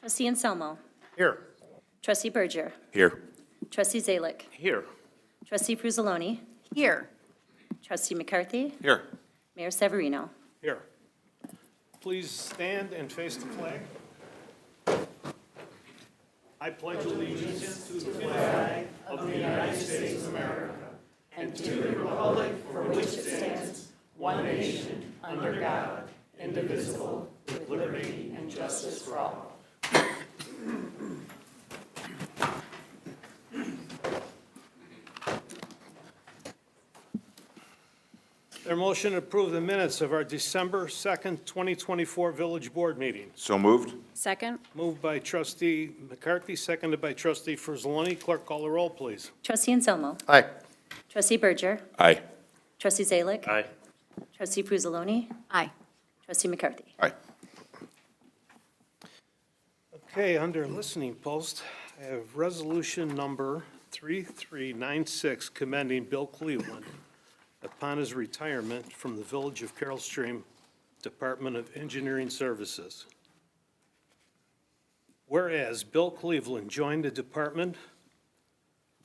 Trustee Anselmo. Here. Trustee Berger. Here. Trustee Zalick. Here. Trustee Frusaloni. Here. Trustee McCarthy. Here. Mayor Severino. Here. Please stand and face the flag. I pledge allegiance to the flag of the United States of America and to the republic for which it stands, one nation, under God, indivisible, with liberty and justice for all. Their motion to approve the minutes of our December 2nd, 2024 Village Board meeting. So moved. Second. Moved by trustee McCarthy, seconded by trustee Frusaloni. Clerk, call the roll, please. Trustee Anselmo. Aye. Trustee Berger. Aye. Trustee Zalick. Aye. Trustee Frusaloni. Aye. Trustee McCarthy. Aye. Okay, under listening post, I have resolution number 3396 commending Bill Cleveland upon his retirement from the Village of Carroll Stream Department of Engineering Services. Whereas Bill Cleveland joined the Department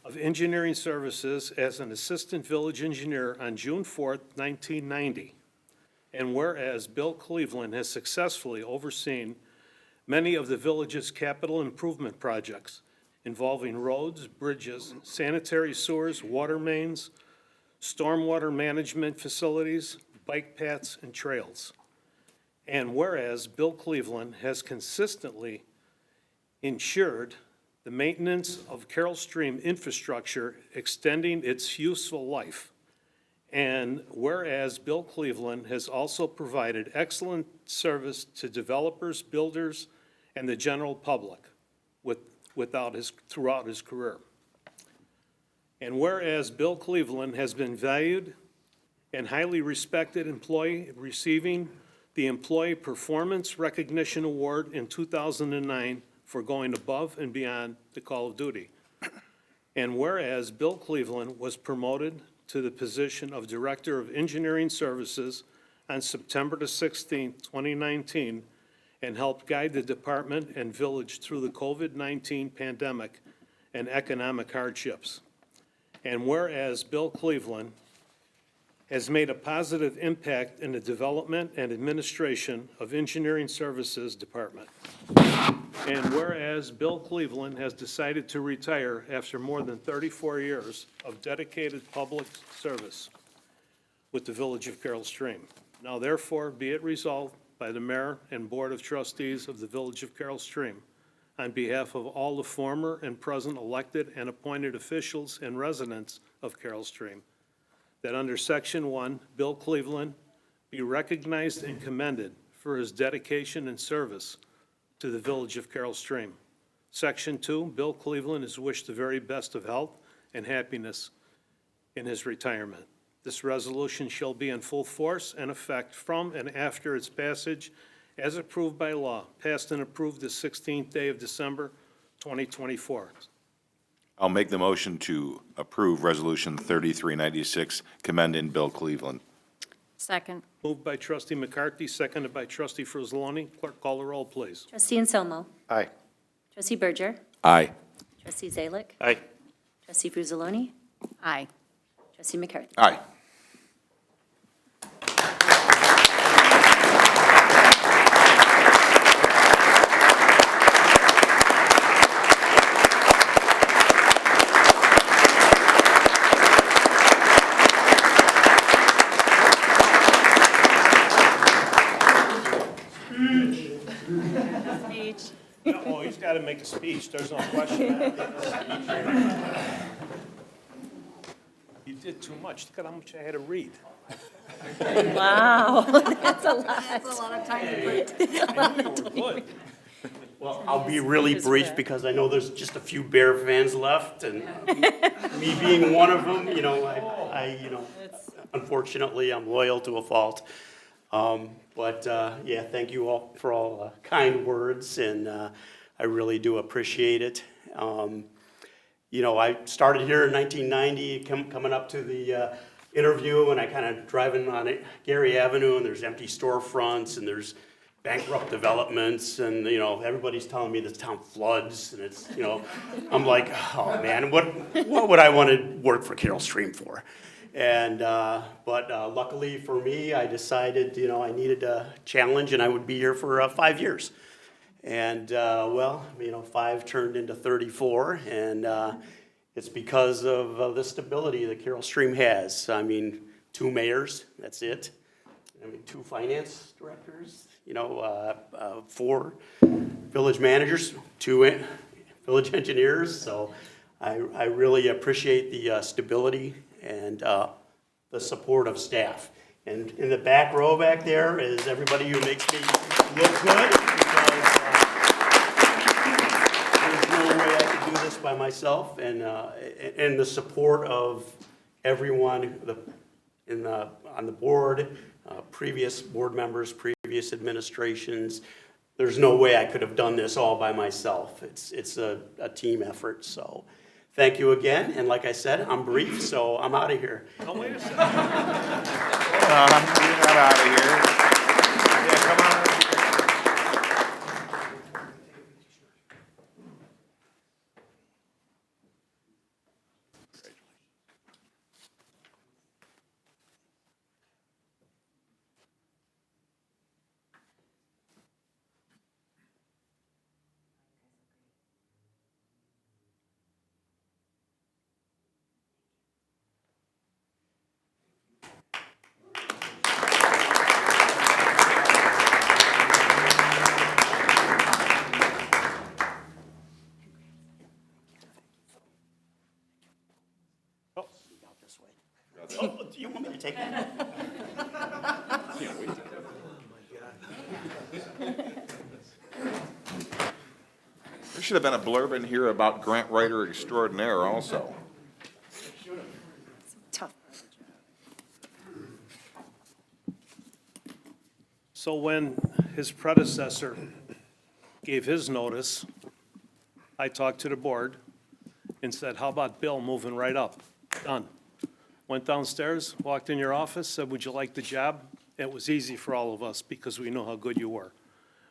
of Engineering Services as an assistant village engineer on June 4th, 1990. And whereas Bill Cleveland has successfully overseen many of the village's capital improvement projects involving roads, bridges, sanitary sewers, water mains, stormwater management facilities, bike paths, and trails. And whereas Bill Cleveland has consistently ensured the maintenance of Carroll Stream infrastructure extending its useful life. And whereas Bill Cleveland has also provided excellent service to developers, builders, and the general public throughout his career. And whereas Bill Cleveland has been valued and highly respected employee, receiving the Employee Performance Recognition Award in 2009 for going above and beyond the call of duty. And whereas Bill Cleveland was promoted to the position of Director of Engineering Services on September the 16th, 2019, and helped guide the department and village through the COVID-19 pandemic and economic hardships. And whereas Bill Cleveland has made a positive impact in the development and administration of Engineering Services Department. And whereas Bill Cleveland has decided to retire after more than 34 years of dedicated public service with the Village of Carroll Stream. Now therefore be it resolved by the Mayor and Board of Trustees of the Village of Carroll Stream, on behalf of all the former and present elected and appointed officials and residents of Carroll Stream, that under Section 1, Bill Cleveland be recognized and commended for his dedication and service to the Village of Carroll Stream. Section 2, Bill Cleveland is wished the very best of health and happiness in his retirement. This resolution shall be in full force and effect from and after its passage as approved by law, passed and approved the 16th day of December, 2024. I'll make the motion to approve Resolution 3396 commending Bill Cleveland. Second. Moved by trustee McCarthy, seconded by trustee Frusaloni. Clerk, call the roll, please. Trustee Anselmo. Aye. Trustee Berger. Aye. Trustee Zalick. Aye. Trustee Frusaloni. Aye. Trustee McCarthy. Aye. Speech. Oh, he's got to make a speech, there's no question. You did too much. Look at how much I had to read. Wow, that's a lot. That's a lot of time to read. You were good. Well, I'll be really brief because I know there's just a few Bear fans left, and me being one of them, unfortunately, I'm loyal to a fault. Yeah, thank you all for all kind words, and I really do appreciate it. I started here in 1990, coming up to the interview, and I kind of driving on Gary Avenue, and there's empty storefronts, and there's bankrupt developments, and, everybody's telling me this town floods, and it's, I'm like, oh, man, what would I want to work for Carol Stream for? And, but luckily for me, I decided, I needed a challenge, and I would be here for 5 years. And, 5 turned into 34, and it's because of the stability that Carol Stream has. I mean, 2 mayors, that's it. 2 finance directors, 4 village managers, 2 village engineers. So I really appreciate the stability and the support of staff. And in the back row back there is everybody who makes me look good, because there's no way I could do this by myself. And the support of everyone on the board, previous board members, previous administrations. There's no way I could have done this all by myself. It's a team effort, so thank you again. And like I said, I'm brief, so I'm out of here. Oh, wait a second. You're not out of here. Yeah, come on. Oh, do you want me to take it? There should have been a blurb in here about grant writer extraordinaire also. Tough. So when his predecessor gave his notice, I talked to the board and said, how about Bill moving right up? Done. Went downstairs, walked in your office, said, would you like the job? It was easy for all of us because we know how good you were.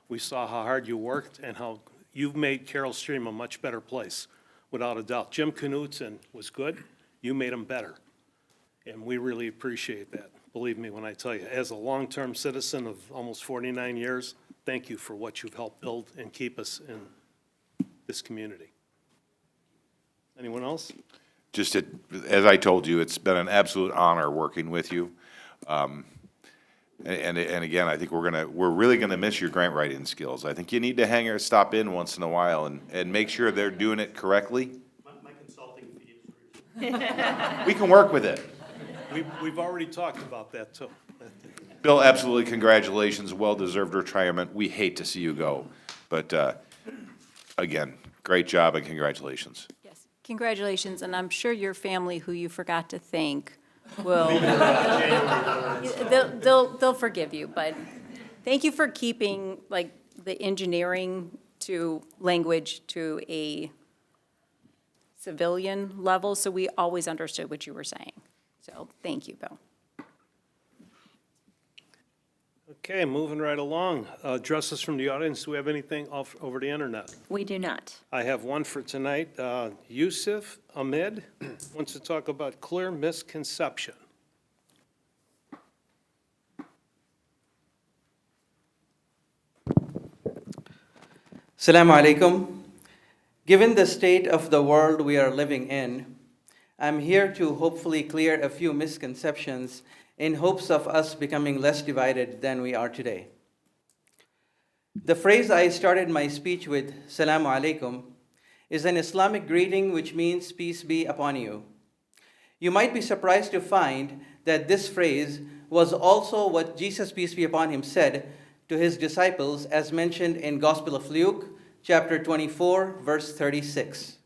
We saw how hard you worked and how you've made Carol Stream a much better place, without a doubt. Jim Knutson was good. You made him better. And we really appreciate that. Believe me when I tell you, as a long-term citizen of almost 49 years, thank you for what you've helped build and keep us in this community. Anyone else? Just, as I told you, it's been an absolute honor working with you. And again, I think we're really gonna miss your grant writing skills. I think you need to stop in once in a while and make sure they're doing it correctly. My consulting fee is We can work with it. We've already talked about that too. Bill, absolutely congratulations, well-deserved retirement. We hate to see you go. But, again, great job and congratulations. Yes, congratulations, and I'm sure your family, who you forgot to thank, will, they'll forgive you, but thank you for keeping, like, the engineering to language to a civilian level, so we always understood what you were saying. So, thank you, Bill. Okay, moving right along. Addresses from the audience. Do we have anything over the internet? We do not. I have one for tonight. Yusuf Ahmed wants to talk about clear misconception. Assalamu alaikum. Given the state of the world we are living in, I'm here to hopefully clear a few misconceptions in hopes of us becoming less divided than we are today. The phrase I started my speech with, Salamu alaikum, is an Islamic greeting which means peace be upon you. You might be surprised to find that this phrase was also what Jesus, peace be upon him, said to his disciples as mentioned in Gospel of Luke, chapter 24, verse 36.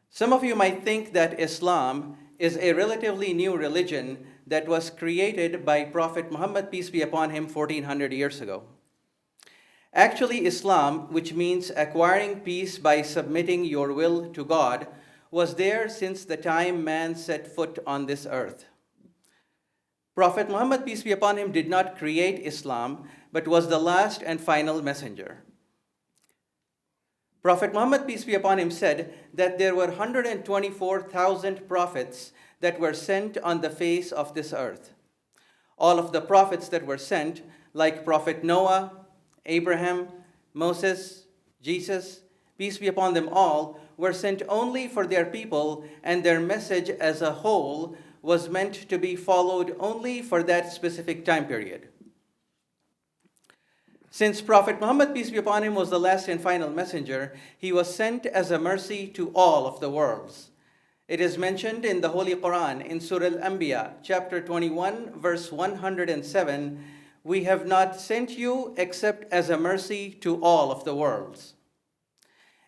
Some of you might think that Islam is a relatively new religion that was created by Prophet Muhammad, peace be upon him, 1400 years ago. Actually, Islam, which means acquiring peace by submitting your will to God, was there since the time man set foot on this earth. Prophet Muhammad, peace be upon him, did not create Islam, but was the last and final messenger. Prophet Muhammad, peace be upon him, said that there were 124,000 prophets that were sent on the face of this earth. All of the prophets that were sent, like Prophet Noah, Abraham, Moses, Jesus, peace be upon them all, were sent only for their people, and their message as a whole was meant to be followed only for that specific time period. Since Prophet Muhammad, peace be upon him, was the last and final messenger, he was sent as a mercy to all of the worlds. It is mentioned in the Holy Quran in Surah Al-Anbiya, chapter 21, verse 107, "We have not sent you except as a mercy to all of the worlds."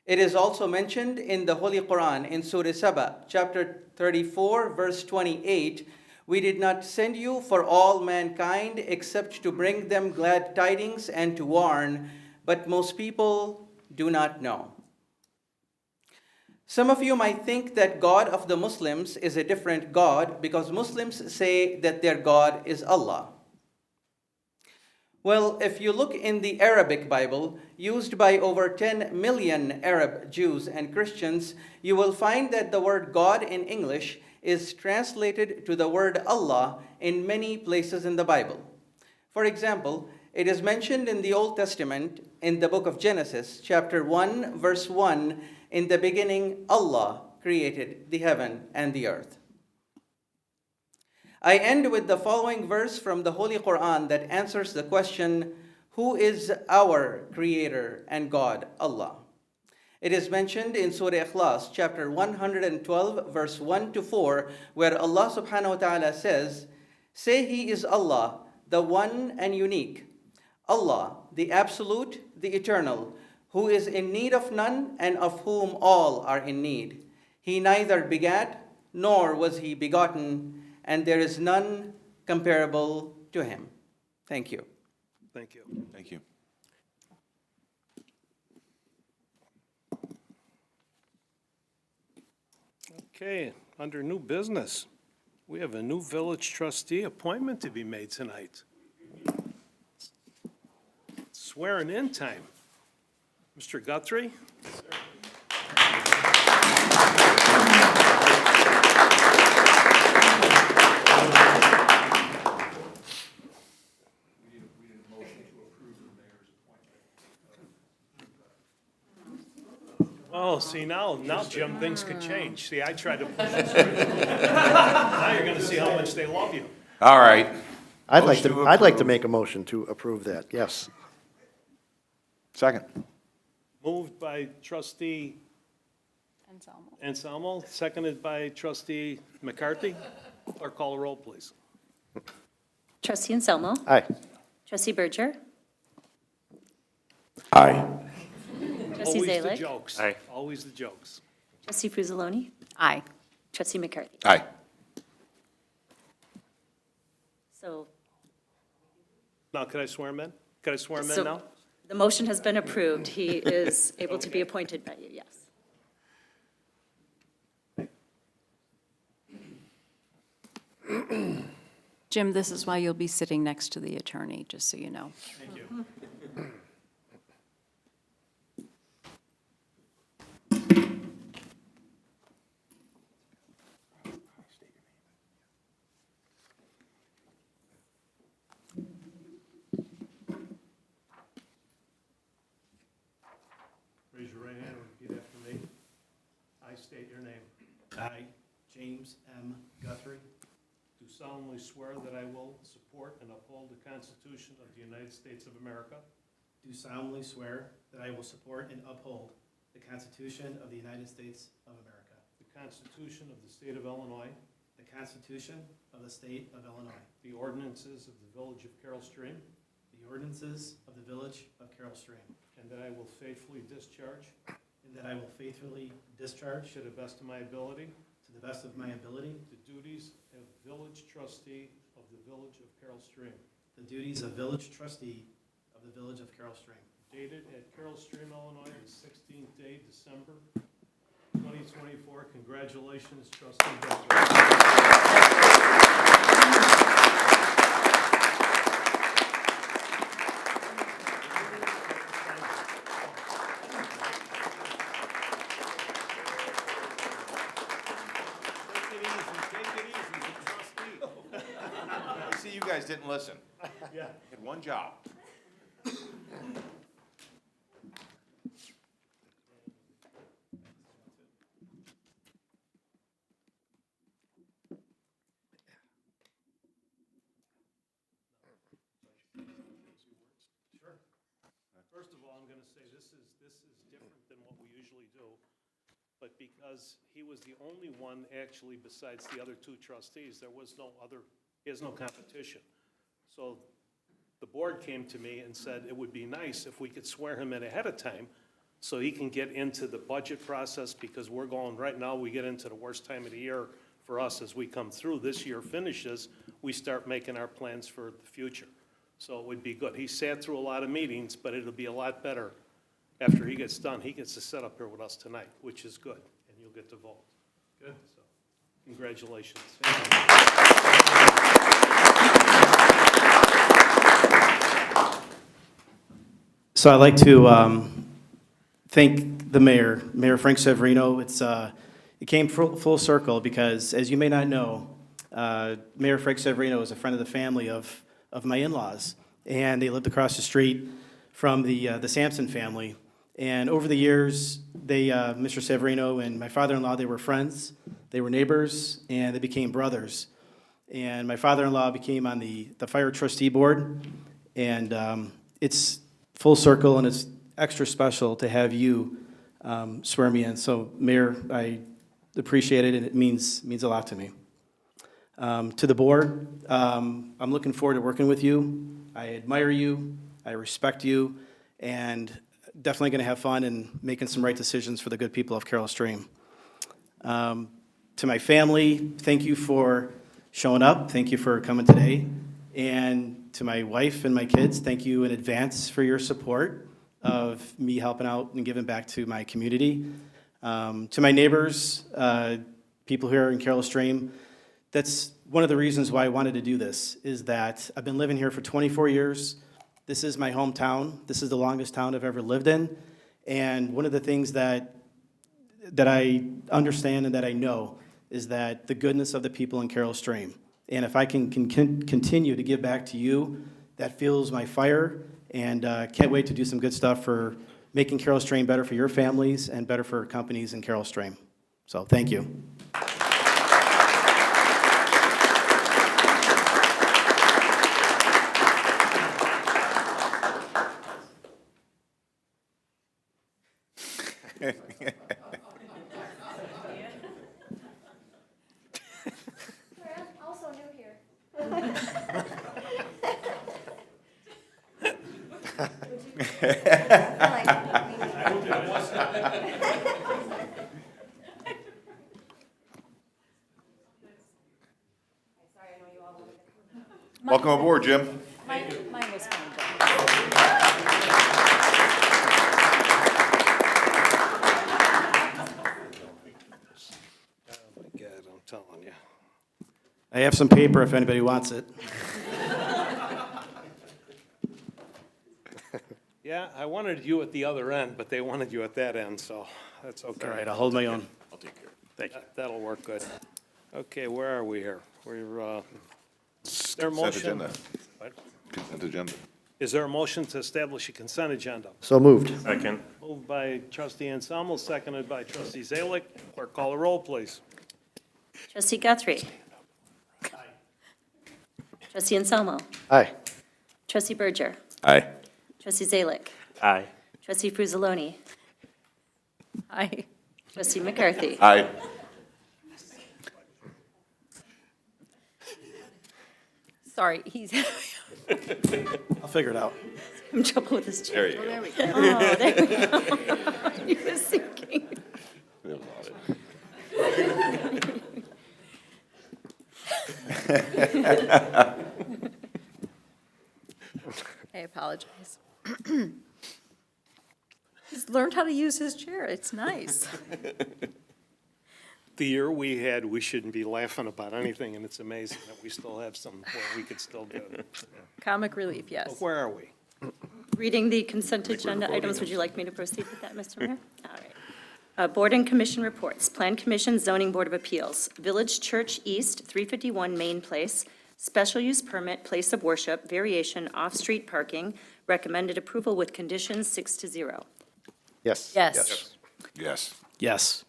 It is also mentioned in the Holy Quran in Surah Saba, chapter 34, verse 28, "We did not send you for all mankind except to bring them glad tidings and to warn, but most people do not know." Some of you might think that God of the Muslims is a different God because Muslims say that their God is Allah. Well, if you look in the Arabic Bible, used by over 10 million Arab Jews and Christians, you will find that the word God in English is translated to the word Allah in many places in the Bible. For example, it is mentioned in the Old Testament in the book of Genesis, chapter 1, verse 1, "In the beginning, Allah created the heaven and the earth." I end with the following verse from the Holy Quran that answers the question, who is our Creator and God, Allah? It is mentioned in Surah Ikhlas, chapter 112, verse 1 to 4, where Allah subhanahu wa ta'ala says, "Say He is Allah, the one and unique, Allah, the absolute, the eternal, who is in need of none and of whom all are in need. He neither begat nor was He begotten, and there is none comparable to Him." Thank you. Thank you. Thank you. Okay, under new business, we have a new village trustee appointment to be made tonight. Swearing in time. Mr. Guthrie? Oh, see, now, Jim, things could change. See, I tried to push it through. Now you're gonna see how much they love you. All right. I'd like Motion to, to I'd like to approve. make a motion to approve that, yes. Second. Moved by trustee Anselmo, seconded by trustee McCarthy. Clerk, call the roll, please. Trustee Anselmo. Aye. Trustee Berger. Aye. Trustee Always the Zalik. jokes. Always the jokes. Trustee Fruzzoloni. Aye. Trustee McCarthy. Aye. So, Now, could I swear him in? Could I swear him in so now? the motion has been approved. He is able to be appointed by you, yes. Jim, this is why you'll be sitting next to the attorney, just so you know. Thank you. Raise your right hand and repeat after me. I state your name. I, James M. Guthrie, Do solemnly swear that I will support and uphold the Constitution of the United States of America, do solemnly swear that I will support and uphold the Constitution of the United States of America, the Constitution of the State of Illinois, the Constitution of the State of Illinois, the ordinances of the Village of Carroll Stream, the ordinances of the Village of Carroll Stream, and that I will faithfully discharge, and that I will faithfully discharge, to the best of my ability, to the best of my ability, the duties of village trustee of the Village of Carroll Stream, the duties of village trustee of the Village of Carroll Stream, dated at Carroll Stream, Illinois, the 16th day, December 2024. Congratulations, trustee Guthrie. guys didn't listen. Yeah. Had one job. First of all, I'm going to say this is different than what we usually do, but because he was the only one actually besides the other two trustees, there was no other, he has no competition. So the board came to me and said it would be nice if we could swear him in ahead of time so he can get into the budget process, because we're going, right now, we get into the worst time of the year for us as we come through. This year finishes, we start making our plans for the future. So it would be good. He sat through a lot of meetings, but it'll be a lot better after he gets done. He gets to sit up here with us tonight, which is good, and you'll get to vote. Good. So, congratulations. So I'd like to thank the mayor, Mayor Frank Severino. It came full circle because, as you may not know, Mayor Frank Severino is a friend of the family of my in-laws, and they lived across the street from the Sampson family. And over the years, Mr. Severino and my father-in-law, they were friends, they were neighbors, and they became brothers. And my father-in-law became on the fire trustee board, and it's full circle, and it's extra special to have you swear me in. So, Mayor, I appreciate it, and it means a lot to me. To the board, I'm looking forward to working with you. I admire you, I respect you, and definitely going to have fun and making some right decisions for the good people of Carol Stream. To my family, thank you for showing up. Thank you for coming today. And to my wife and my kids, thank you in advance for your support of me helping out and giving back to my community. To my neighbors, people here in Carol Stream, that's one of the reasons why I wanted to do this, is that I've been living here for 24 years. This is my hometown. This is the longest town I've ever lived in. And one of the things that I understand and that I know is that the goodness of the people in Carol Stream. And if I can continue to give back to you, that fuels my fire, and can't wait to do some good stuff for making Carol Stream better for your families and better for companies in Carol Stream. So thank you. Also new here. Welcome aboard, Jim. Mine was fine. God, I'm telling you. I have some paper if anybody wants it. Yeah, I wanted you at the other end, but they wanted you at that end, so that's okay. All right, I'll hold my own. I'll take care. Thank you. That'll work good. Okay, where are we here? We're, is there a Consent motion? agenda. What? Consent agenda. Is there a motion to establish a consent agenda? So moved. Moved by trustee Anselmo, seconded by trustee Zalick. Clerk, call the roll, please. Trustee Guthrie. Trustee Anselmo. Aye. Trustee Berger. Aye. Trustee Zalick. Aye. Trustee Fruzaloni. Aye. Trustee McCarthy. Aye. Sorry, he's, I'll figure it out. I'm in trouble with his chair. There you go. Oh, there we go. He was sinking. I apologize. He's learned how to use his chair. It's nice. The year we had, we shouldn't be laughing about anything, and it's amazing that we still have some where we could still do it. Comic relief, yes. But where are we? Reading the consent agenda items, would you like me to proceed with that, Mr. Mayor? All right. Board and commission reports. Plan Commission Zoning Board of Appeals. Village Church East, 351 Main Place, Special use permit, place of worship, variation, off-street parking. Recommended approval with conditions 6-0. Yes. Yes. Yes. Yes.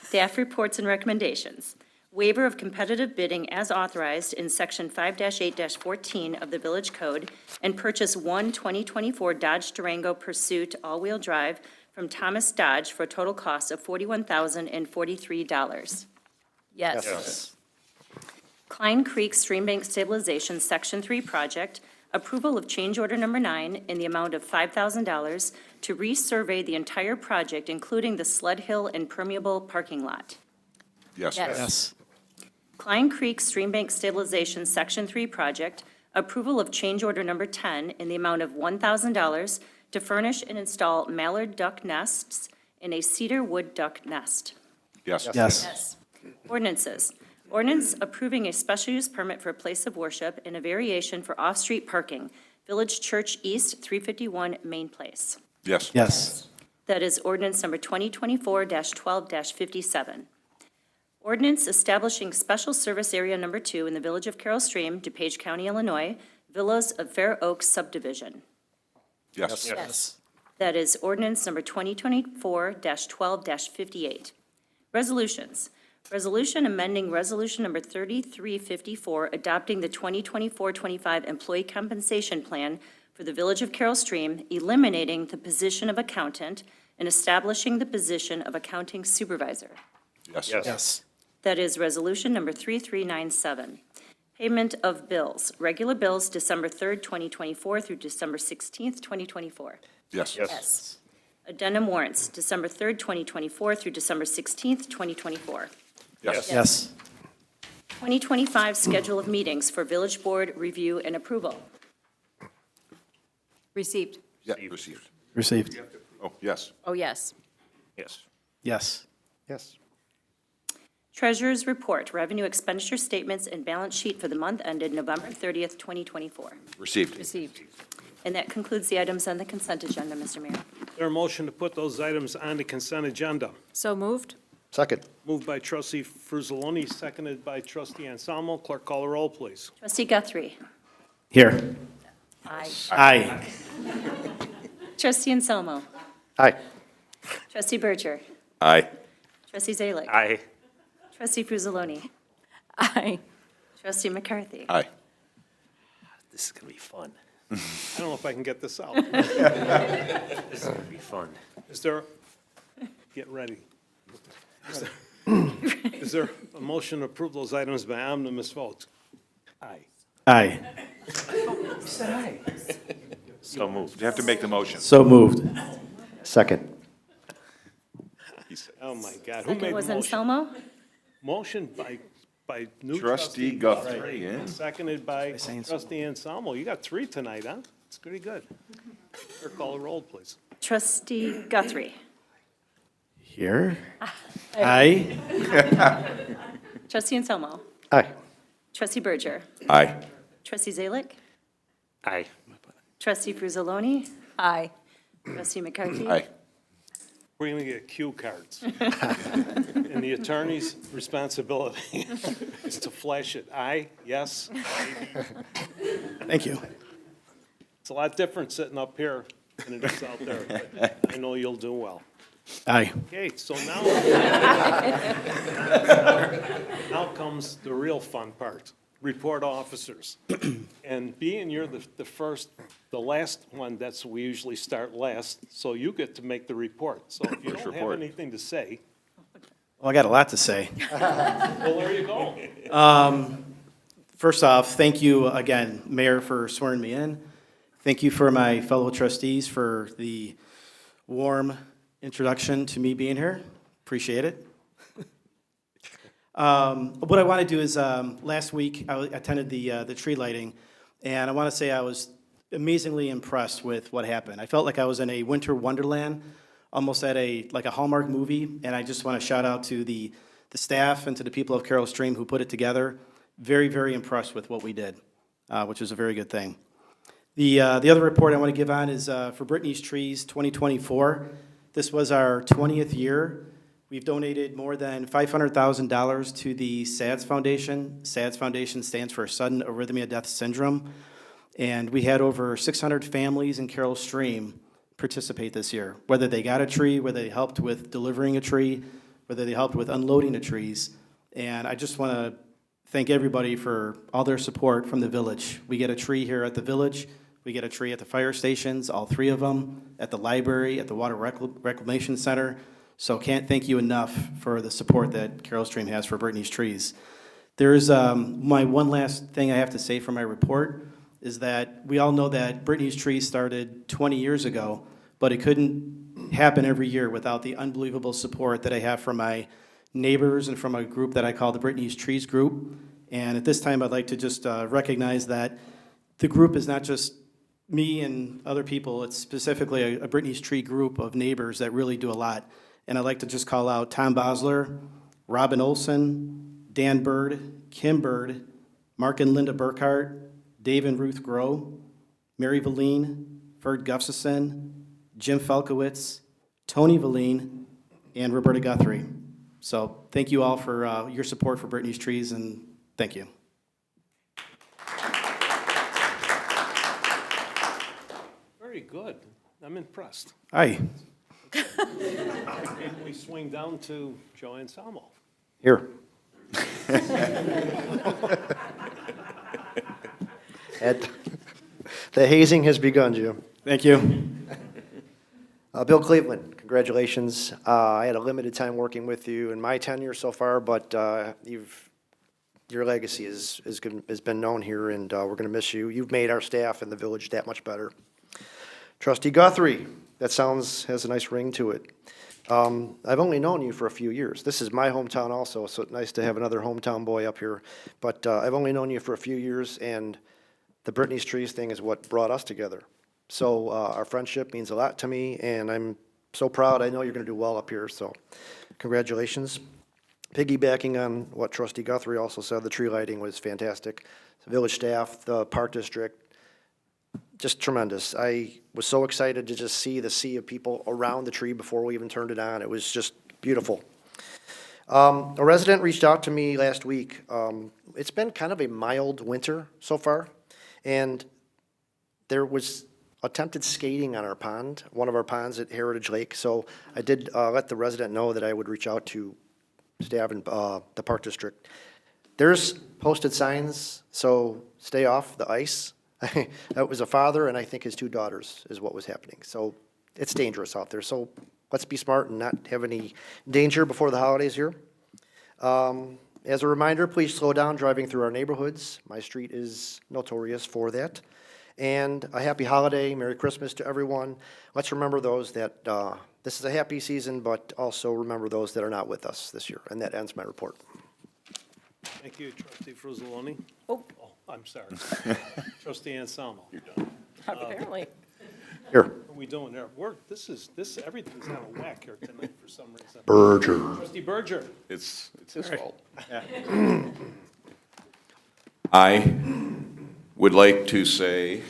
Staff reports and recommendations. Waiver of competitive bidding as authorized in Section 5-8-14 of the Village Code and purchase one 2024 Dodge Durango Pursuit all-wheel drive from Thomas Dodge for a total cost of $41,043. Yes. Klein Creek Stream Bank Stabilization Section 3 project, approval of change order number 9 in the amount of $5,000 to resurvey the entire project, including the Sled Hill and permeable parking lot. Yes. Yes. Yes. Klein Creek Stream Bank Stabilization Section 3 project, approval of change order number 10 in the amount of $1,000 to furnish and install mallard duck nests in a cedar wood duck nest. Yes. Yes. Yes. Ordinances. Ordinance approving a special use permit for a place of worship and a variation for off-street parking, Village Church East, 351 Main Place. Yes. Yes. That is ordinance number 2024-12-57. Ordinance establishing special service area number 2 in the Village of Carroll Stream, DuPage County, Illinois, Villas of Fair Oaks subdivision. Yes. Yes. That is ordinance number 2024-12-58. Resolutions. Resolution amending Resolution number 3354, adopting the 2024-25 Employee Compensation Plan for the Village of Carroll Stream, eliminating the position of accountant and establishing the position of accounting supervisor. Yes. Yes. That is Resolution number 3397. Payment of bills. Regular bills, December 3rd, 2024 through December 16th, 2024. Yes. Yes. Addendum warrants, December 3rd, 2024 through December 16th, 2024. Yes. Yes. 2025 schedule of meetings for Village Board review and approval. Received. Yeah. Received. Received. Oh, yes. Oh, yes. Yes. Yes. Yes. Treasurer's report, revenue expenditure statements and balance sheet for the month ended November 30th, 2024. Received. Received. And that concludes the items on the consent agenda, Mr. Mayor. Is there a motion to put those items on the consent agenda? So moved? Second. Moved by trustee Fruzaloni, seconded by trustee Anselmo. Clerk, call the roll, please. Trustee Guthrie. Here. Aye. Aye. Trustee Anselmo. Aye. Trustee Berger. Aye. Trustee Zalick. Aye. Trustee Fruzaloni. Aye. Trustee McCarthy. Aye. This is gonna be fun. I don't know if I can get this out. This is gonna be fun. Is there, get ready. Is there a motion to approve those items by omnibus vote? Aye. Aye. So moved. You have to make the motion. So moved. Second. Oh, my God. Who Second made was the motion? Anselmo. Motion by new Trustee Guthrie, yeah. seconded by saying so. trustee Anselmo. You got 3 tonight, huh? It's pretty good. Clerk, call the roll, please. Trustee Guthrie. Here. Aye. Trustee Anselmo. Aye. Trustee Berger. Aye. Trustee Zalick. Aye. Trustee Fruzaloni. Aye. Trustee McCarthy. Aye. We're going to get cue cards. And the attorney's responsibility is to flash it. Aye, yes. Thank you. It's a lot different sitting up here than it is out there. But I know you'll do well. Aye. Okay, so now, now comes the real fun part, report officers. And being you're the first, the last one, we usually start last, so you get to make the report. So if you First don't have report. anything to say, Well, I got a lot to say. well, there you go. First off, thank you again, Mayor, for swearing me in. Thank you for my fellow trustees for the warm introduction to me being here. Appreciate it. What I want to do is, last week, I attended the tree lighting, and I want to say I was amazingly impressed with what happened. I felt like I was in a winter wonderland, almost at like a Hallmark movie, and I just want to shout out to the staff and to the people of Carroll Stream who put it together. Very, very impressed with what we did, which is a very good thing. The other report I want to give on is for Brittany's Trees 2024. This was our 20th year. We've donated more than $500,000 to the SADS Foundation. SADS Foundation stands for Sudden Arrhythmia Death Syndrome. And we had over 600 families in Carroll Stream participate this year, whether they got a tree, whether they helped with delivering a tree, whether they helped with unloading the trees. And I just want to thank everybody for all their support from the village. We get a tree here at the village. We get a tree at the fire stations, all three of them, at the library, at the Water Reclamation Center. So can't thank you enough for the support that Carroll Stream has for Brittany's trees. There's my one last thing I have to say for my report is that we all know that Brittany's trees started 20 years ago, but it couldn't happen every year without the unbelievable support that I have from my neighbors and from a group that I call the Brittany's Trees Group. And at this time, I'd like to just recognize that the group is not just me and other people, it's specifically a Brittany's Tree group of neighbors that really do a lot. And I'd like to just call out Tom Bosler, Robin Olson, Dan Bird, Kim Bird, Mark and Linda Burkhart, Dave and Ruth Groh, Mary Valine, Ferd Gustafson, Jim Felkowitz, Tony Valine, and Roberta Guthrie. So thank you all for your support for Brittany's Trees, and thank you. Very good. I'm impressed. Aye. Maybe we swing down to Joe Anselmo. Here. Ed, the hazing has begun, Jim. Thank you. Bill Cleveland, congratulations. I had a limited time working with you in my tenure so far, but your legacy has been known here, and we're going to miss you. You've made our staff and the village that much better. Trustee Guthrie, that has a nice ring to it. I've only known you for a few years. This is my hometown also, so it's nice to have another hometown boy up here. But I've only known you for a few years, and the Brittany's Trees thing is what brought us together. So our friendship means a lot to me, and I'm so proud. I know you're going to do well up here, so congratulations. Piggybacking on what Trustee Guthrie also said, the tree lighting was fantastic. The village staff, the park district, just tremendous. I was so excited to just see the sea of people around the tree before we even turned it on. It was just beautiful. A resident reached out to me last week. It's been kind of a mild winter so far, and there was attempted skating on our pond, one of our ponds at Heritage Lake. So I did let the resident know that I would reach out to staff and the park district. There's posted signs, so stay off the ice. That was a father, and I think his two daughters is what was happening. So it's dangerous out there. So let's be smart and not have any danger before the holidays here. As a reminder, please slow down driving through our neighborhoods. My street is notorious for that. And a happy holiday, Merry Christmas to everyone. Let's remember those that, this is a happy season, but also remember those that are not with us this year. And that ends my report. Thank you, Trustee Fruzzoloni. Oh. I'm sorry. Trustee Anselmo. You're done. Apparently. Here. What are we doing there? Everything's out of whack here tonight for some reason. Berger. Trustee Berger. It's his fault. I would like to say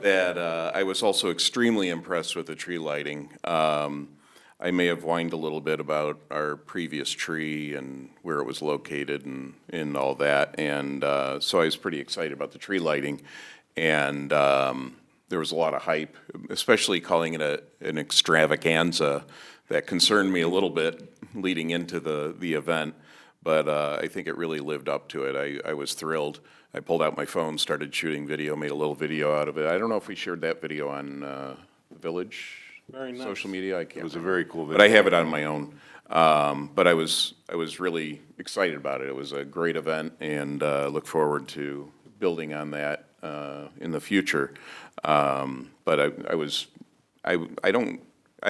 that I was also extremely impressed with the tree lighting. I may have whined a little bit about our previous tree and where it was located and all that. And so I was pretty excited about the tree lighting. And there was a lot of hype, especially calling it an extravaganza. That concerned me a little bit leading into the event. But I think it really lived up to it. I was thrilled. I pulled out my phone, started shooting video, made a little video out of it. I don't know if we shared that video on the Village Very nice. social media. I can't. It was a very cool But video. I have it on my own. But I was really excited about it. It was a great event, and look forward to building on that in the future. But I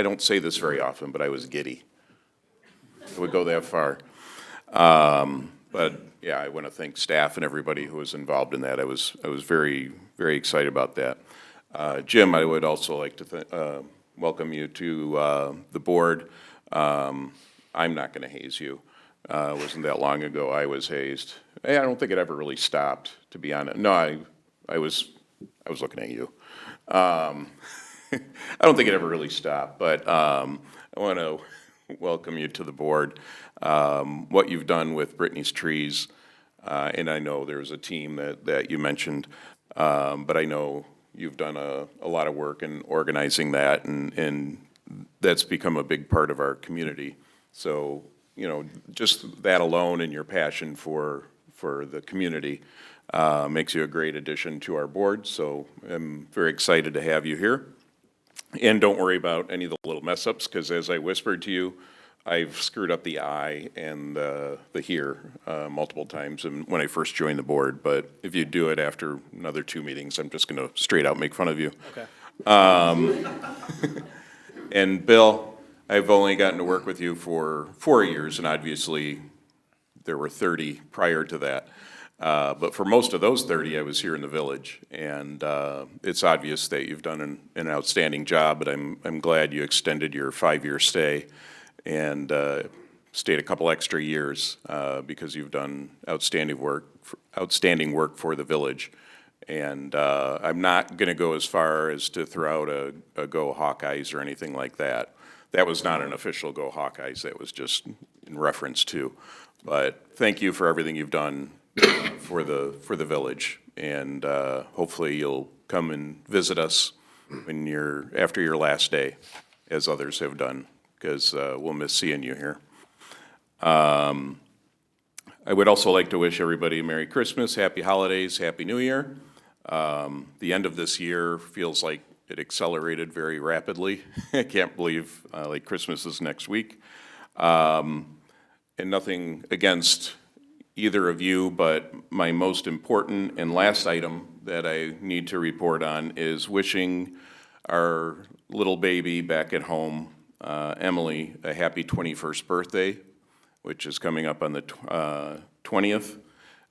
don't say this very often, but I was giddy. It would go that far. But yeah, I want to thank staff and everybody who was involved in that. I was very, very excited about that. Jim, I would also like to welcome you to the board. I'm not going to haze you. It wasn't that long ago I was hazed. I don't think it ever really stopped, to be honest. No, I was looking at you. I don't think it ever really stopped, but I want to welcome you to the board. What you've done with Brittany's Trees, and I know there's a team that you mentioned, but I know you've done a lot of work in organizing that, and that's become a big part of our community. So, you know, just that alone and your passion for the community makes you a great addition to our board. So I'm very excited to have you here. And don't worry about any of the little mess ups, because as I whispered to you, I've screwed up the I and the here multiple times and when I first joined the board. But if you do it after another 2 meetings, I'm just going to straight out make fun of you. Okay. And Bill, I've only gotten to work with you for 4 years, and obviously there were 30 prior to that. But for most of those 30, I was here in the village, and it's obvious that you've done an outstanding job, but I'm glad you extended your 5-year stay and stayed a couple extra years because you've done outstanding work for the village. And I'm not going to go as far as to throw out a Go Hawkeyes or anything like that. That was not an official Go Hawkeyes, that was just in reference to. But thank you for everything you've done for the village, and hopefully you'll come and visit us after your last day, as others have done, because we'll miss seeing you here. I would also like to wish everybody a Merry Christmas, Happy Holidays, Happy New Year. The end of this year feels like it accelerated very rapidly. I can't believe like Christmas is next week. And nothing against either of you, but my most important and last item that I need to report on is wishing our little baby back at home, Emily, a happy 21st birthday, which is coming up on the 20th.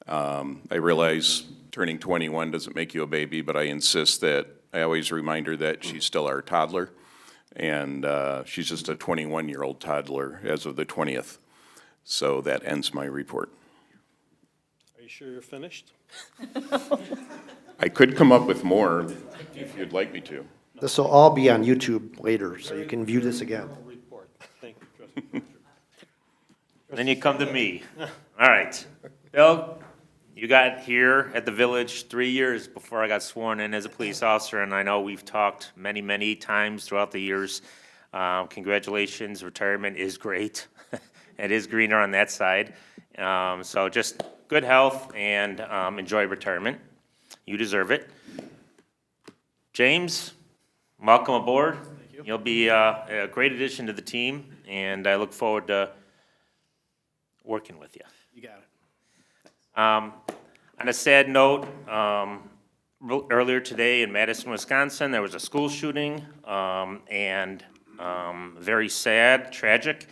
I realize turning 21 doesn't make you a baby, but I insist that I always remind her that she's still our toddler, and she's just a 21-year-old toddler as of the 20th. So that ends my report. Are you sure you're finished? I could come up with more if you'd like me to. This will all be on YouTube later, so you can view this again. Report. Thank you, Trustee. Then you come to me. All right. Bill, you got here at the village 3 years before I got sworn in as a police officer, and I know we've talked many, many times throughout the years. Congratulations, retirement is great. It is greener on that side. So just good health and enjoy retirement. You deserve it. James, welcome aboard. Thank you. You'll be a great addition to the team, and I look forward to working with you. You got it. On a sad note, earlier today in Madison, Wisconsin, there was a school shooting, and very sad, tragic.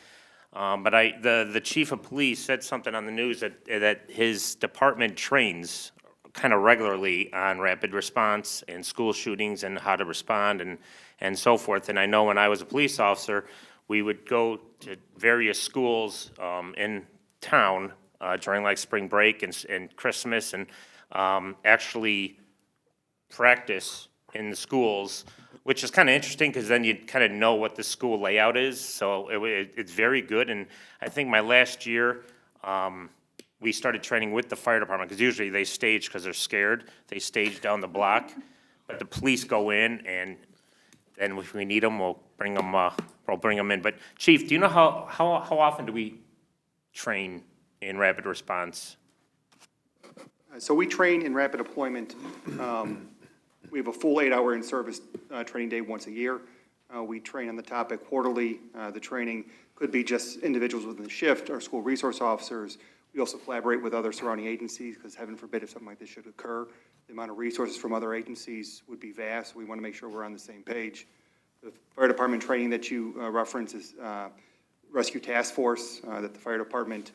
But the chief of police said something on the news that his department trains kind of regularly on rapid response and school shootings and how to respond and so forth. And I know when I was a police officer, we would go to various schools in town during like spring break and Christmas and actually practice in the schools, which is kind of interesting because then you kind of know what the school layout is. So it's very good. And I think my last year, we started training with the fire department because usually they stage because they're scared. They stage down the block, but the police go in, and then if we need them, we'll bring them in. But Chief, do you know how often do we train in rapid response? So we train in rapid deployment. We have a full 8-hour in-service training day once a year. We train on the topic quarterly. The training could be just individuals within the shift or school resource officers. We also collaborate with other surrounding agencies because heaven forbid if something like this should occur, the amount of resources from other agencies would be vast. We want to make sure we're on the same page. The fire department training that you reference is Rescue Task Force that the fire department,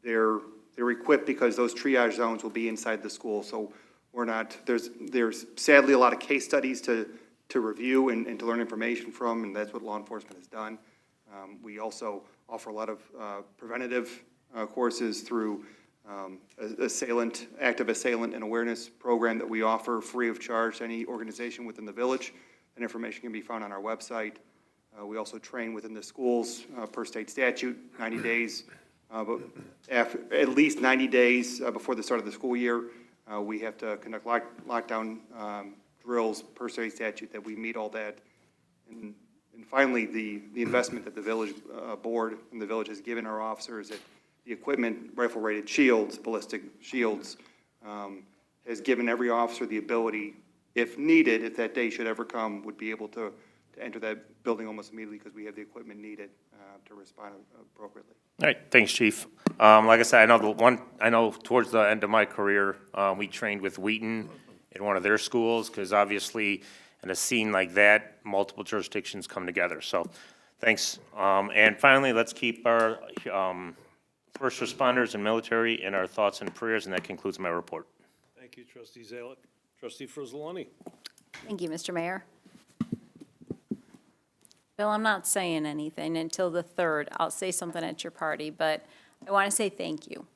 they're equipped because those triage zones will be inside the school. So we're not, there's sadly a lot of case studies to review and to learn information from, and that's what law enforcement has done. We also offer a lot of preventative courses through active assailant and awareness program that we offer free of charge to any organization within the village. That information can be found on our website. We also train within the schools per state statute, 90 days. But at least 90 days before the start of the school year, we have to conduct lockdown drills per state statute, that we meet all that. And finally, the investment that the village board and the village has given our officers, that the equipment, rifle-rated shields, ballistic shields, has given every officer the ability, if needed, if that day should ever come, would be able to enter that building almost immediately, because we have the equipment needed to respond appropriately. All right, thanks, Chief. Like I said, I know towards the end of my career, we trained with Wheaton in one of their schools, because obviously, in a scene like that, multiple jurisdictions come together, so, thanks. And finally, let's keep our, first responders and military in our thoughts and prayers, and that concludes my report. Thank you, Trustee Zalik. Trustee Frizzalani. Thank you, Mr. Mayor. Bill, I'm not saying anything until the 3rd. I'll say something at your party, but I want to say thank you.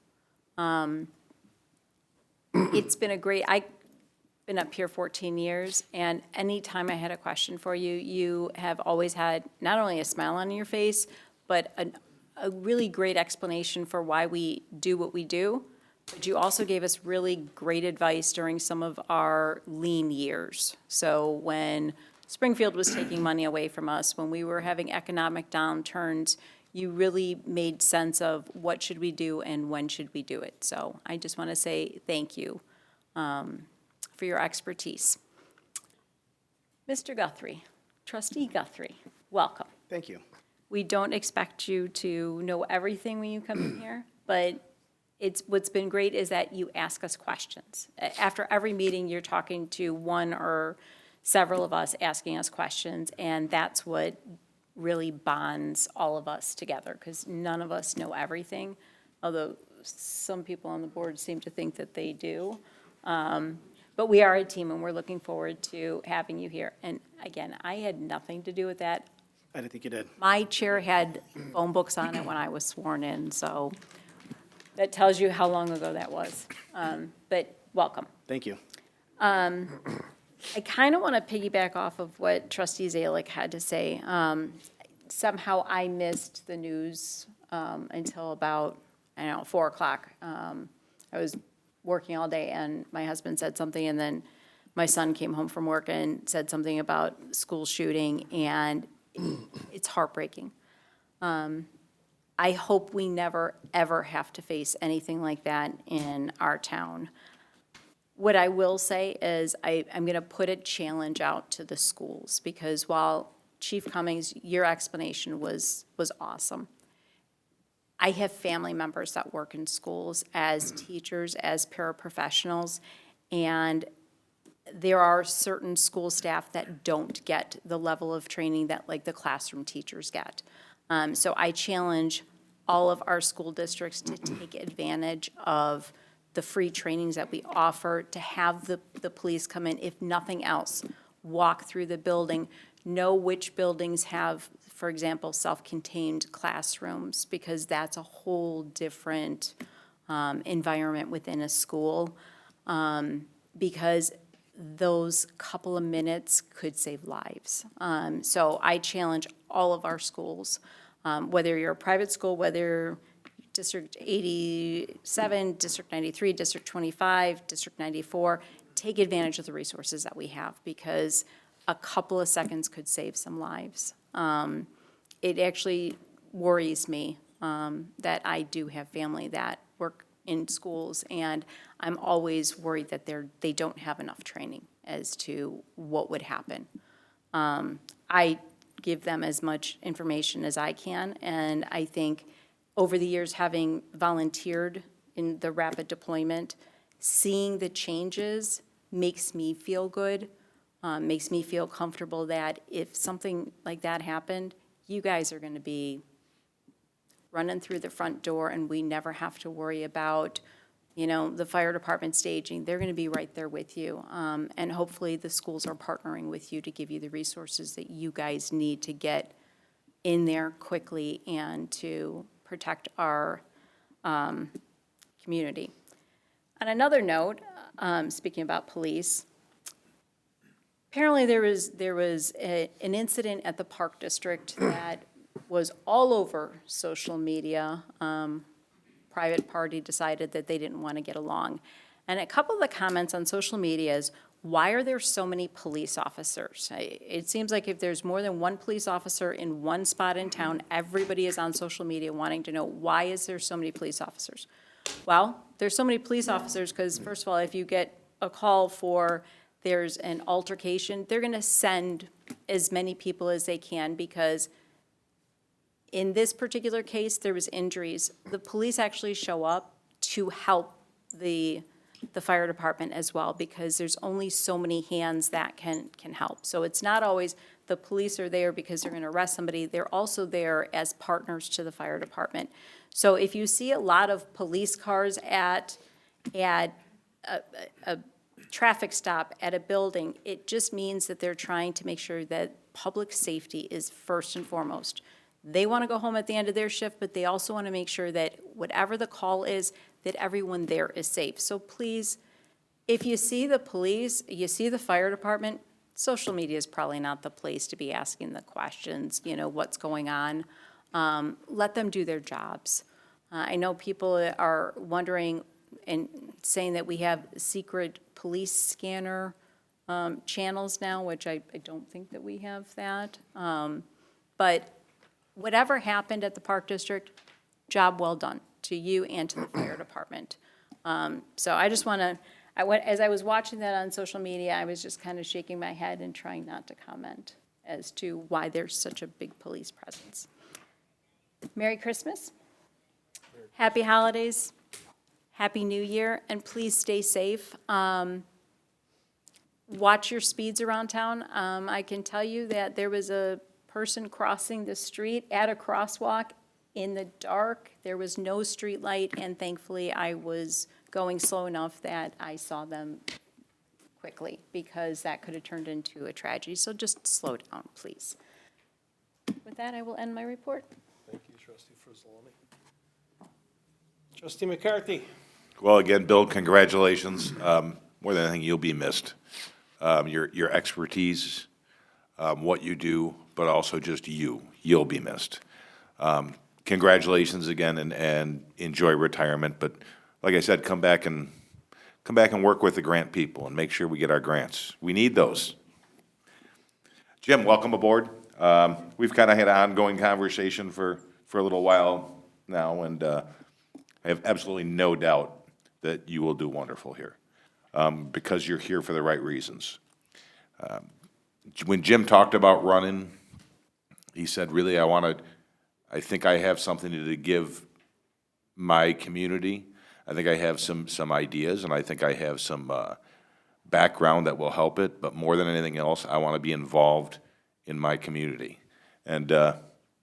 It's been I've been up here 14 years, and anytime I had a question for you, you have always had not only a smile on your face, but a really great explanation for why we do what we do. But you also gave us really great advice during some of our lean years. So when Springfield was taking money away from us, when we were having economic downturns, you really made sense of what should we do and when should we do it. So I just want to say thank you for your expertise. Mr. Guthrie, Trustee Guthrie, welcome. Thank you. We don't expect you to know everything when you come in here, but what's been great is that you ask us questions. After every meeting, you're talking to one or several of us asking us questions, and that's what really bonds all of us together, because none of us know everything, although some people on the board seem to think that they do. But we are a team, and we're looking forward to having you here. And again, I had nothing to do with that. I didn't think you did. My chair had phone books on it when I was sworn in, so that tells you how long ago that was. But welcome. Thank you. I kind of want to piggyback off of what Trustee Zalik had to say. Somehow I missed the news until about, 4 o'clock. I was working all day, and my husband said something, and then my son came home from work and said something about school shooting, and it's heartbreaking. I hope we never, ever have to face anything like that in our town. What I will say is I'm going to put a challenge out to the schools, because while Chief Cummings, your explanation was awesome, I have family members that work in schools as teachers, as paraprofessionals, and there are certain school staff that don't get the level of training that like the classroom teachers get. So I challenge all of our school districts to take advantage of the free trainings that we offer, to have the police come in, if nothing else, walk through the building, know which buildings have, for example, self-contained classrooms, because that's a whole different environment within a school, because those couple of minutes could save lives. So I challenge all of our schools, whether you're a private school, whether District 87, District 93, District 25, District 94, take advantage of the resources that we have, because a couple of seconds could save some lives. It actually worries me that I do have family that work in schools, and I'm always worried that they don't have enough training as to what would happen. I give them as much information as I can, and I think over the years, having volunteered in the rapid deployment, seeing the changes makes me feel good, makes me feel comfortable that if something like that happened, you guys are going to be running through the front door, and we never have to worry about, the fire department staging. They're going to be right there with you. And hopefully the schools are partnering with you to give you the resources that you guys need to get in there quickly and to protect our community. On another note, speaking about police, apparently there was an incident at the Park District that was all over social media. Private party decided that they didn't want to get along. And a couple of the comments on social media is, why are there so many police officers? It seems like if there's more than one police officer in one spot in town, everybody is on social media wanting to know, why is there so many police officers? Well, there's so many police officers because, first of all, if you get a call for there's an altercation, they're going to send as many people as they can because in this particular case, there was injuries. The police actually show up to help the fire department as well, because there's only so many hands that can help. So it's not always the police are there because they're going to arrest somebody. They're also there as partners to the fire department. So if you see a lot of police cars at a traffic stop at a building, it just means that they're trying to make sure that public safety is first and foremost. They want to go home at the end of their shift, but they also want to make sure that whatever the call is, that everyone there is safe. So please, if you see the police, you see the fire department, social media is probably not the place to be asking the questions, what's going on. Let them do their jobs. I know people are wondering and saying that we have secret police scanner channels now, which I don't think that we have that. But whatever happened at the Park District, job well done to you and to the fire department. So I just want to, as I was watching that on social media, I was just kind of shaking my head and trying not to comment as to why there's such a big police presence. Merry Christmas, Happy Holidays, Happy New Year, and please stay safe. Watch your speeds around town. I can tell you that there was a person crossing the street at a crosswalk in the dark. There was no street light, and thankfully I was going slow enough that I saw them quickly, because that could have turned into a tragedy. So just slow down, please. With that, I will end my report. Thank you, Trustee Frizzolini. Trustee McCarthy. Well, again, Bill, congratulations. More than anything, you'll be missed. Your expertise, what you do, but also just you'll be missed. Congratulations again, and enjoy retirement. But like I said, come back and work with the grant people and make sure we get our grants. We need those. Jim, welcome aboard. We've kind of had an ongoing conversation for a little while now, and I have absolutely no doubt that you will do wonderful here, because you're here for the right reasons. When Jim talked about running, he said, really, I think I have something to give my community. I think I have some ideas, and I think I have some background that will help it. But more than anything else, I want to be involved in my community. And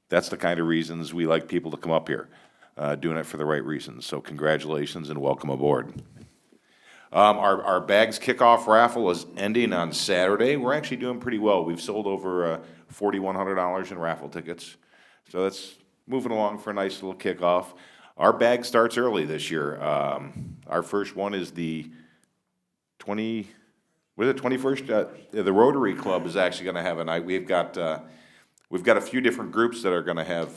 that's the kind of reasons we like people to come up here, doing it for the right reasons. So congratulations and welcome aboard. Our bags kickoff raffle is ending on Saturday. We're actually doing pretty well. We've sold over $4,100 in raffle tickets. So that's moving along for a nice little kickoff. Our bag starts early this year. Our first one is the 21st? The Rotary Club is actually going to have a night. We've got a few different groups that are going to have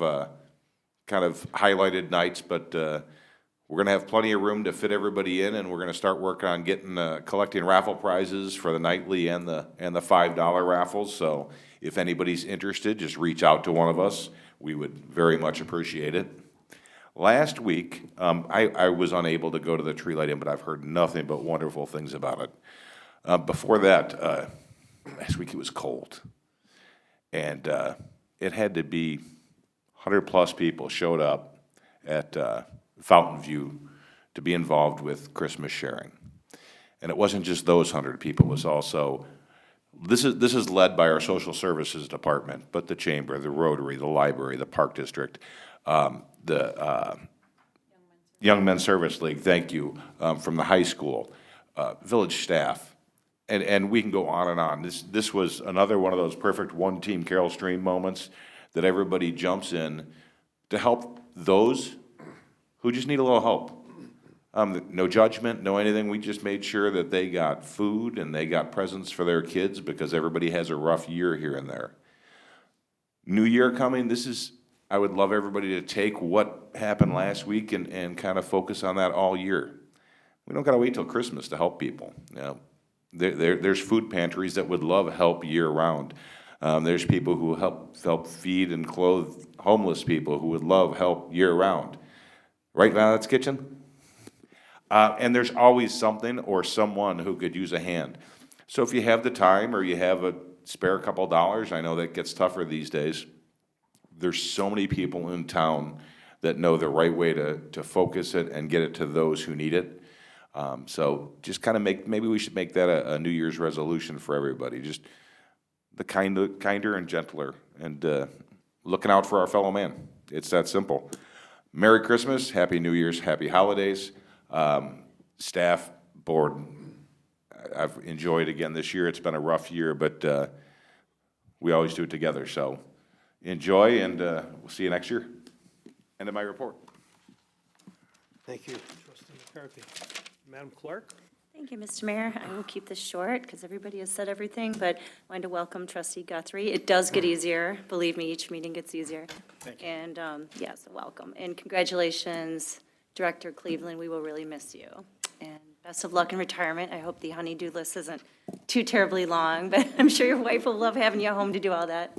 kind of highlighted nights, but we're going to have plenty of room to fit everybody in, and we're going to start working on collecting raffle prizes for the nightly and the $5 raffles. So if anybody's interested, just reach out to one of us. We would very much appreciate it. Last week, I was unable to go to the tree lighting, but I've heard nothing but wonderful things about it. Before that, last week it was cold, and it had to be 100-plus people showed up at Fountain View to be involved with Christmas sharing. And it wasn't just those 100 people, it was also, this is led by our social services department, but the chamber, the Rotary, the library, the Park District, the Young Men's Service League, thank you, from the high school, village staff, and we can go on and on. This was another one of those perfect one-team Carol Stream moments that everybody jumps in to help those who just need a little help. No judgment, no anything. We just made sure that they got food and they got presents for their kids because everybody has a rough year here and there. New Year coming, I would love everybody to take what happened last week and kind of focus on that all year. We don't gotta wait till Christmas to help people, you know. There's food pantries that would love help year-round. There's people who help feed and clothe homeless people who would love help year-round. Right, Violet's Kitchen? And there's always something or someone who could use a hand. So if you have the time or you have a spare couple dollars, I know that gets tougher these days, there's so many people in town that know the right way to focus it and get it to those who need it. So just kind of maybe we should make that a New Year's resolution for everybody, just the kinder and gentler and looking out for our fellow man. It's that simple. Merry Christmas, Happy New Year's, Happy Holidays. Staff, board, I've enjoyed again this year. It's been a rough year, but we always do it together. So enjoy, and we'll see you next year. End of my report. Thank you, Trustee McCarthy. Madam Clerk? Thank you, Mr. Mayor. I will keep this short because everybody has said everything, but I wanted to welcome Trustee Guthrie. It does get easier. Believe me, each meeting gets easier. Thank you. And, yes, welcome. And congratulations, Director Cleveland. We will really miss you. And best of luck in retirement. I hope the honey-do list isn't too terribly long, but I'm sure your wife will love having you home to do all that.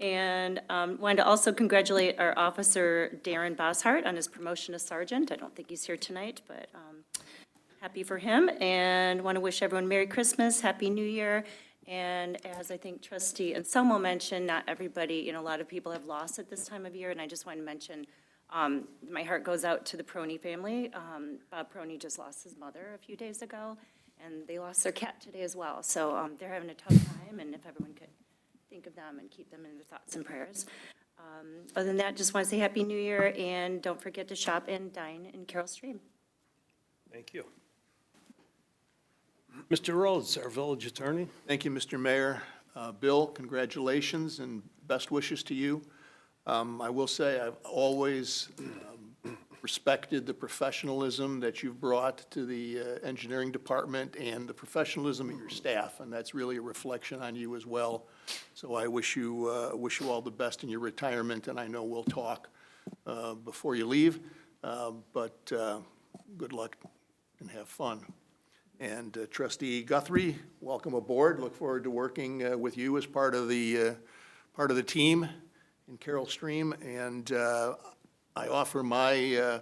And wanted to also congratulate our officer, Darren Boshart, on his promotion to sergeant. I don't think he's here tonight, but happy for him. And want to wish everyone Merry Christmas, Happy New Year. And as I think Trustee Anselmo mentioned, not everybody, a lot of people have lost at this time of year, and I just want to mention my heart goes out to the Proney family. Bob Proney just lost his mother a few days ago, and they lost their cat today as well. So they're having a tough time, and if everyone could think of them and keep them in their thoughts and prayers. Other than that, just want to say Happy New Year, and don't forget to shop and dine in Carroll Stream. Thank you. Mr. Rhodes, our village attorney. Thank you, Mr. Mayor. Bill, congratulations and best wishes to you. I will say I've always respected the professionalism that you've brought to the engineering department and the professionalism of your staff, and that's really a reflection on you as well. So I wish you all the best in your retirement, and I know we'll talk before you leave, but good luck and have fun. And Trustee Guthrie, welcome aboard. Look forward to working with you as part of the team in Carroll Stream. And I offer my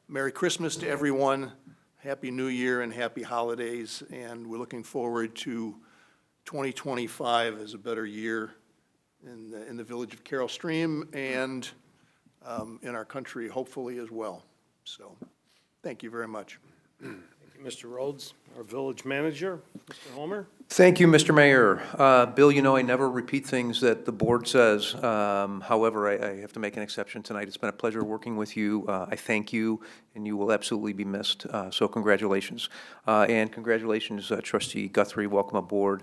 Merry Christmas to everyone, Happy New Year and Happy Holidays. And we're looking forward to 2025 as a better year in the village of Carroll Stream and in our country, hopefully, as well. So thank you very much. Thank you, Mr. Rhodes. Our village manager, Mr. Homer. Thank you, Mr. Mayor. Bill, I never repeat things that the board says. However, I have to make an exception tonight. It's been a pleasure working with you. I thank you, and you will absolutely be missed. So congratulations. And congratulations, Trustee Guthrie. Welcome aboard.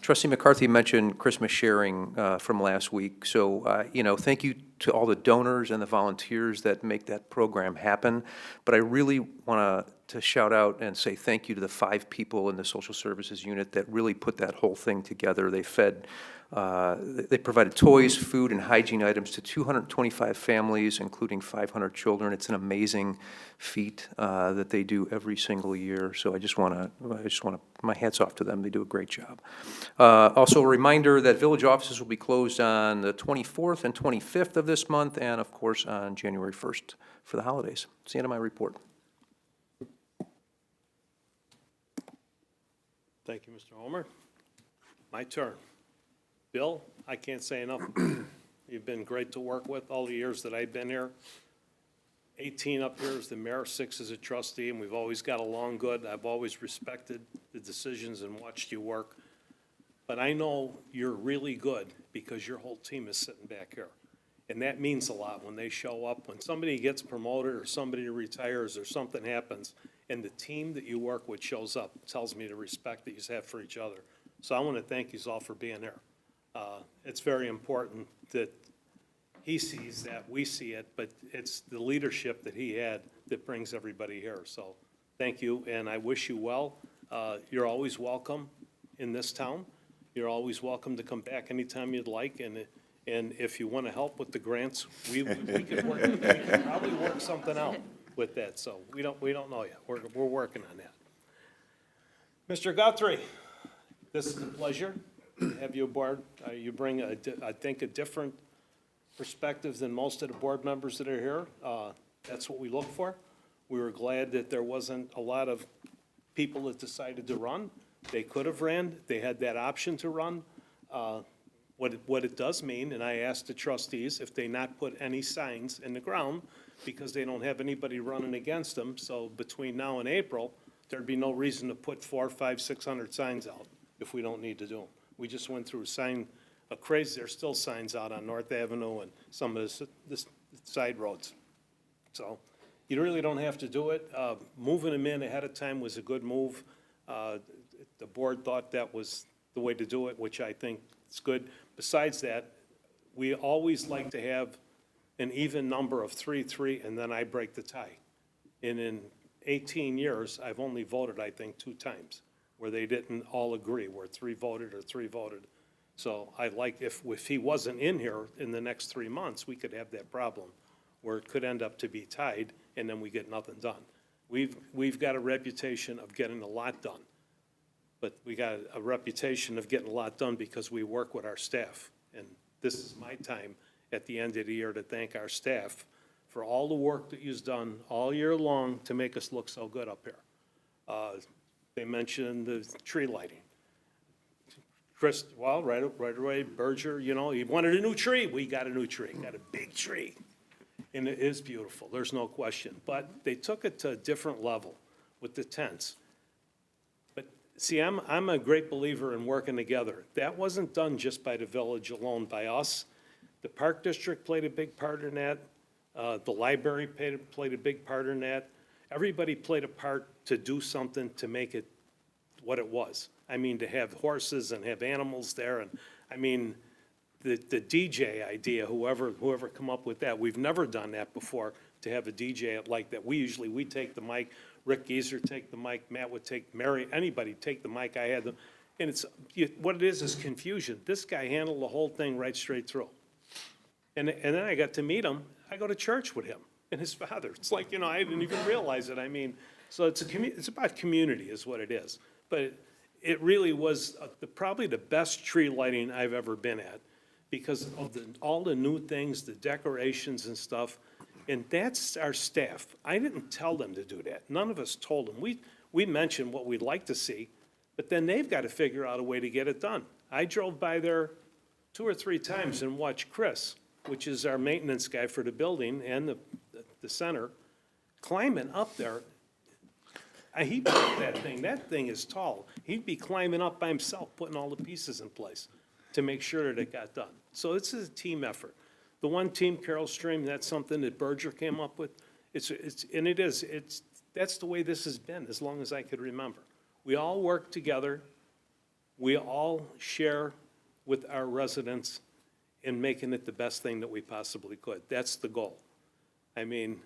Trustee McCarthy mentioned Christmas sharing from last week. So, thank you to all the donors and the volunteers that make that program happen. But I really want to shout out and say thank you to the 5 people in the social services unit that really put that whole thing together. They provided toys, food, and hygiene items to 225 families, including 500 children. It's an amazing feat that they do every single year. So I just want to, my hats off to them. They do a great job. Also, a reminder that village offices will be closed on the 24th and 25th of this month, and of course on January 1st for the holidays. That's the end of my report. Thank you, Mr. Homer. My turn. Bill, I can't say enough. You've been great to work with all the years that I've been here. 18 up here as the mayor, 6 as a trustee, and we've always got along good. I've always respected the decisions and watched you work. But I know you're really good because your whole team is sitting back here. And that means a lot when they show up. When somebody gets promoted or somebody retires or something happens, and the team that you work with shows up, tells me the respect that you have for each other. So I want to thank you all for being here. It's very important that he sees that, we see it, but it's the leadership that he had that brings everybody here. So thank you, and I wish you well. You're always welcome in this town. You're always welcome to come back anytime you'd like, and if you want to help with the grants, we could probably work something out with that. So we don't know yet. We're working on that. Mr. Guthrie, this is a pleasure to have you aboard. You bring, I think, a different perspective than most of the board members that are here. That's what we look for. We were glad that there wasn't a lot of people that decided to run. They could have ran. They had that option to run. What it does mean, and I asked the trustees if they not put any signs in the ground because they don't have anybody running against them. So between now and April, there'd be no reason to put 400, 500, 600 signs out if we don't need to do them. We just went through a crazy, there's still signs out on North Avenue and some of the side roads. So you really don't have to do it. Moving them in ahead of time was a good move. The board thought that was the way to do it, which I think is good. Besides that, we always like to have an even number of 3-3, and then I break the tie. And in 18 years, I've only voted, I think, 2 times, where they didn't all agree, where 3 voted or 3 voted. So I like, if he wasn't in here in the next 3 months, we could have that problem, where it could end up to be tied, and then we get nothing done. We've got a reputation of getting a lot done, but we got a reputation of getting a lot done because we work with our staff. And this is my time at the end of the year to thank our staff for all the work that you've done all year long to make us look so good up here. They mentioned the tree lighting. Chris, well, right away, Berger, you know, he wanted a new tree. We got a new tree, got a big tree. And it is beautiful, there's no question. But they took it to a different level with the tents. But see, I'm a great believer in working together. That wasn't done just by the village alone, by us. The Park District played a big part in that. The library played a big part in that. Everybody played a part to do something to make it what it was. I mean, to have horses and have animals there, and, I mean, the DJ idea, whoever come up with that, we've never done that before, to have a DJ like that. We take the mic, Rick Geezer take the mic, Matt would take, Mary, anybody take the mic, I had them, and it's, what it is confusion. This guy handled the whole thing right straight through. And then I got to meet him, I go to church with him and his father. It's like, you know, I didn't even realize it, I mean, so it's about community is what it is. But it really was probably the best tree lighting I've ever been at, because of all the new things, the decorations and stuff, and that's our staff. I didn't tell them to do that. None of us told them. We mentioned what we'd like to see, but then they've got to figure out a way to get it done. I drove by there 2 or 3 times and watched Chris, which is our maintenance guy for the building and the center, climbing up there. He built that thing is tall. He'd be climbing up by himself, putting all the pieces in place to make sure that it got done. So this is a team effort. The one team, Carroll Stream, that's something that Berger came up with. That's the way this has been as long as I could remember. We all work together. We all share with our residents in making it the best thing that we possibly could. That's the goal. I mean,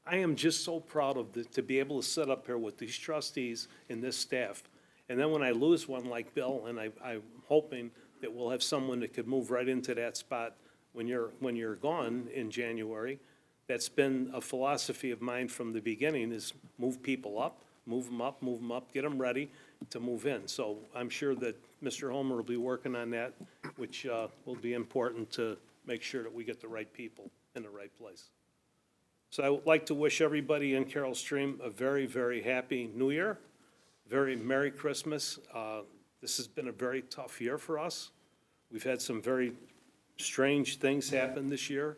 I am just so proud to be able to sit up here with these trustees and this staff. And then when I lose one like Bill, and I'm hoping that we'll have someone that could move right into that spot when you're gone in January. That's been a philosophy of mine from the beginning, is move people up, move them up, get them ready to move in. So I'm sure that Mr. Homer will be working on that, which will be important to make sure that we get the right people in the right place. So I would like to wish everybody in Carroll Stream a very, very happy New Year, very Merry Christmas. This has been a very tough year for us. We've had some very strange things happen this year.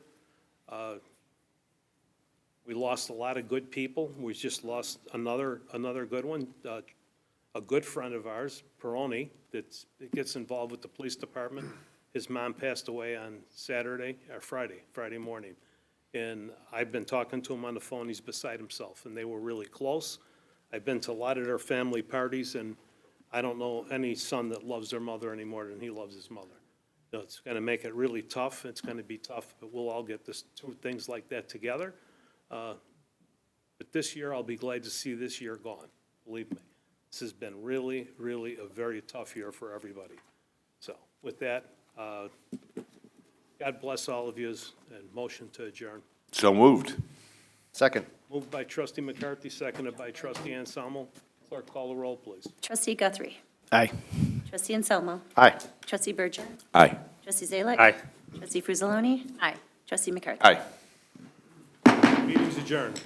We lost a lot of good people. We just lost another good one. A good friend of ours, Peroni, that gets involved with the police department. His mom passed away on Friday morning. And I've been talking to him on the phone. He's beside himself, and they were really close. I've been to a lot of their family parties, and I don't know any son that loves their mother any more than he loves his mother. It's going to make it really tough. It's going to be tough, but we'll all get this, through things like that together. But this year, I'll be glad to see this year gone, believe me. This has been really, really a very tough year for everybody. So with that, God bless all of you, and motion to adjourn. So moved. Second. Moved by trustee McCarthy, seconded by trustee Anselmo. Clerk, call the roll, please. Trustee Guthrie. Aye. Trustee Anselmo. Aye. Trustee Berger. Aye. Trustee Zalek. Aye. Trustee Frusaloni. Aye. Trustee McCarthy. Aye. Meeting's adjourned.